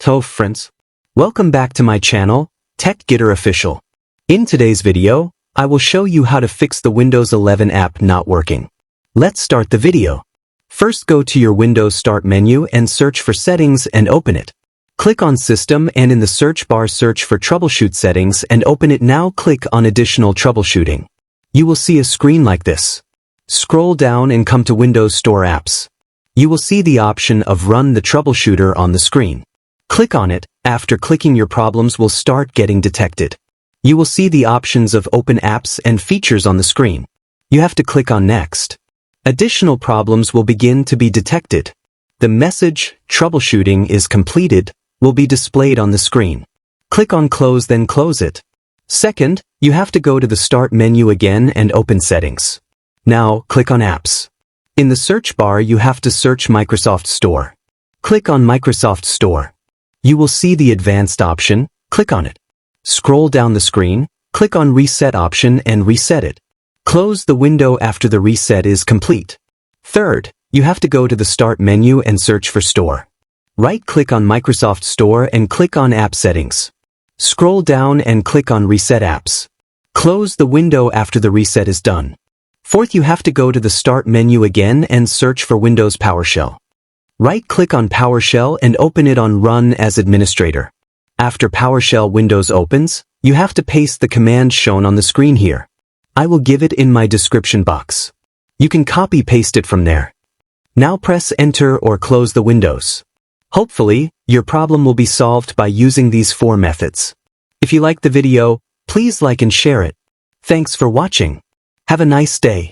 Hello friends. Welcome back to my channel, TechGetter Official. In today's video, I will show you how to fix the Windows 11 app not working. Let's start the video. First, go to your Windows Start menu and search for Settings and open it. Click on System and in the search bar search for Troubleshoot Settings and open it. Now click on Additional Troubleshooting. You will see a screen like this. Scroll down and come to Windows Store Apps. You will see the option of Run the Troubleshooter on the screen. Click on it. After clicking, your problems will start getting detected. You will see the options of Open Apps and Features on the screen. You have to click on Next. Additional problems will begin to be detected. The message, Troubleshooting is completed, will be displayed on the screen. Click on Close, then close it. Second, you have to go to the Start menu again and open Settings. Now, click on Apps. In the search bar, you have to search Microsoft Store. Click on Microsoft Store. You will see the Advanced option. Click on it. Scroll down the screen, click on Reset option and reset it. Close the window after the reset is complete. Third, you have to go to the Start menu and search for Store. Right-click on Microsoft Store and click on App Settings. Scroll down and click on Reset Apps. Close the window after the reset is done. Fourth, you have to go to the Start menu again and search for Windows PowerShell. Right-click on PowerShell and open it on Run as Administrator. After PowerShell Windows opens, you have to paste the command shown on the screen here. I will give it in my description box. You can copy-paste it from there. Now press Enter or close the windows. Hopefully, your problem will be solved by using these 4 methods. If you liked the video, please like and share it. Thanks for watching. Have a nice day.